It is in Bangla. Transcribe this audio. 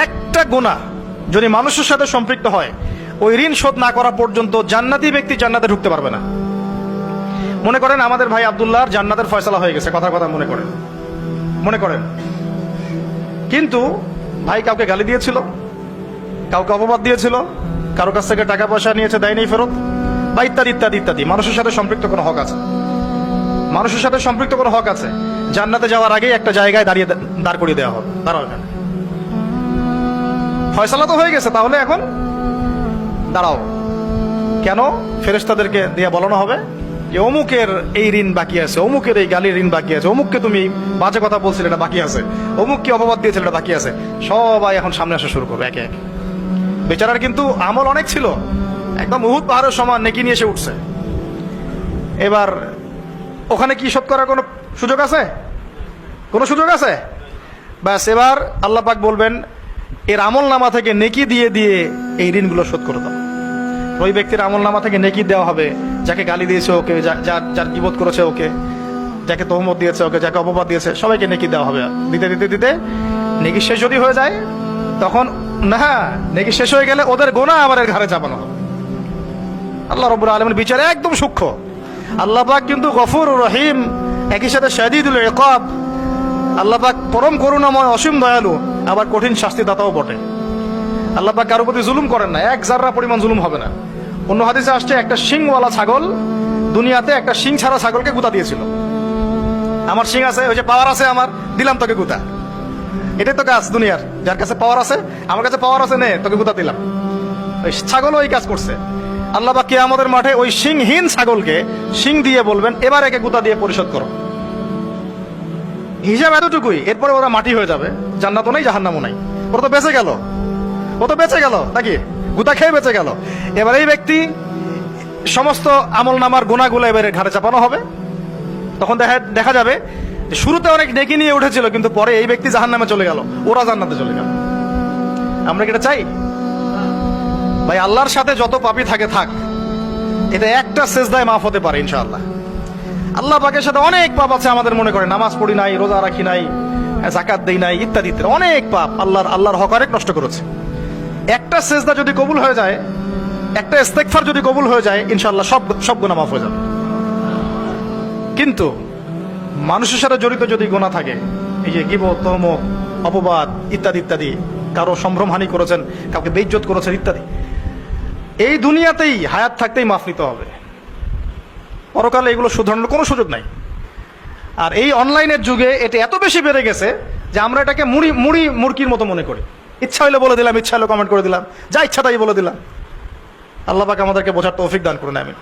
একটা গুনাহ যদি মানুষের সাথে সম্পৃক্ত হয়, ওই ঋণ শোধ না করা পর্যন্ত জান্নাতি ব্যক্তি জান্নাতে ঢুকতে পারবে না। মনে করেন আমাদের ভাই আব্দুল্লাহর জান্নাতের ফয়সালা হয়ে গেছে, কথা মনে করেন, কিন্তু ভাই কাউকে গালি দিয়েছিল, কাউকে অপবাদ দিয়েছিল, কারো কাছ থেকে টাকা পয়সা নিয়েছে, দেয়নি ফেরত, বা ইত্যাদি ইত্যাদি ইত্যাদি। মানুষের সাথে সম্পৃক্ত কোনো হক আছে, জান্নাতে যাওয়ার আগেই একটা জায়গায় দাঁড় করিয়ে দেওয়া হবে, দাঁড়াও এখানে, ফয়সালা তো হয়ে গেছে, তাহলে এখন দাঁড়াও। কেন? ফেরেশতাদেরকে দিয়ে বলানো হবে যে অমুকের এই ঋণ বাকি আছে, অমুকের এই গালির ঋণ বাকি আছে, অমুককে তুমি বাজে কথা বলছিলে এটা বাকি আছে, অমুককে অপবাদ দিয়েছিল এটা বাকি আছে। সবাই এখন সামনে আসা শুরু করবে একে একে। বেচারার কিন্তু আমল অনেক ছিল, একদম উহুদ পাহাড়ের সমান নেকি নিয়ে এসে উঠছে। এবার ওখানে কি শোধ করার কোনো সুযোগ আছে? ব্যাস, এবার আল্লাহ পাক বলবেন এর আমল নামা থেকে নেকি দিয়ে দিয়ে এই ঋণগুলো শোধ করে দাও। ওই ব্যক্তির আমল নামা থেকে নেকি দেওয়া হবে, যাকে গালি দিয়েছে ওকে, যার গীবত করেছে ওকে, যাকে তহমত দিয়েছে ওকে, যাকে অপবাদ দিয়েছে সবাইকে নেকি দেওয়া হবে। দিতে দিতে দিতে নেকি শেষ যদি হয়ে যায়, তখন না, নেকি শেষ হয়ে গেলে ওদের গোনা আবার এর ঘাড়ে চাপানো হবে। আল্লাহ রাব্বুল আলামিনের বিচার একদম সূক্ষ্ম। আল্লাহ পাক কিন্তু গফুর রহিম, একই সাথে শাদীদুল ইকাব। আল্লাহ পাক পরম করুণাময়, অসীম দয়ালু, আবার কঠিন শাস্তিদাতাও বটে। আল্লাহ পাক কারো প্রতি জুলুম করেন না, এক জাররা পরিমাণ জুলুম হবে না। অন্য হাদিসে আসছে একটা শিংওয়ালা ছাগল দুনিয়াতে একটা শিং ছাড়া ছাগলকে গুতা দিয়েছিল। আমার শিং আছে, ওই যে পাওয়ার আছে আমার, দিলাম তোকে গুতা। এটাই তো কাজ দুনিয়ার, যার কাছে পাওয়ার আছে, আমার কাছে পাওয়ার আছে, নে তোকে গুতা দিলাম। ওই ছাগলও ওই কাজ করছে। আল্লাহ পাক কিয়ামতের মাঠে ওই শিংহীন ছাগলকে শিং দিয়ে বলবেন এবার একে গুতা দিয়ে পরিশোধ করো। হিসাব এতটুকুই, এরপরে ওরা মাটি হয়ে যাবে, জান্নাতও নাই জাহান্নামও নাই। ওরা তো বেঁচে গেল, নাকি গুতা খেয়ে বেঁচে গেল। এবার এই ব্যক্তি সমস্ত আমল নামার গুনাহগুলো এবারে ঘাড়ে চাপানো হবে। তখন দেখা যাবে যে শুরুতে অনেক নেকি নিয়ে উঠেছিল, কিন্তু পরে এই ব্যক্তি জাহান্নামে চলে গেল, ওরা জান্নাতে চলে গেল। আমরা কি এটা চাই? ভাই আল্লাহর সাথে যত পাপী থাকে থাক, এটা একটা সেজদায় মাফ হতে পারে ইনশাআল্লাহ। আল্লাহ পাকের সাথে অনেক পাপ আছে আমাদের, মনে করে নামাজ পড়ি নাই, রোজা রাখি নাই, যাকাত দেই নাই, ইত্যাদি ইত্যাদি অনেক পাপ, আল্লাহর হক অনেক নষ্ট করেছে। একটা সেজদা যদি কবুল হয়ে যায়, একটা ইস্তেগফার যদি কবুল হয়ে যায়, ইনশাআল্লাহ সব গুনাহ মাফ হয়ে যাবে। কিন্তু মানুষের সাথে জড়িত যদি গুনাহ থাকে, এই যে গীবত, তহমত, অপবাদ ইত্যাদি ইত্যাদি, কারো সম্ভ্রমহানি করেছেন, কাউকে বেইজ্জত করেছেন ইত্যাদি, এই দুনিয়াতেই হায়াত থাকতেই মাফ নিতে হবে। পরকালে এগুলো শুধরানোর কোনো সুযোগ নাই। আর এই অনলাইনের যুগে এটা এত বেশি বেড়ে গেছে যে আমরা এটাকে মুরগির মতো মনে করি। ইচ্ছা হইলে বলে দিলাম, ইচ্ছা হলে কমেন্ট করে দিলাম, যা ইচ্ছা তাই বলে দিলাম। আল্লাহ পাক আমাদেরকে বোঝার তৌফিক দান করুন, আমিন।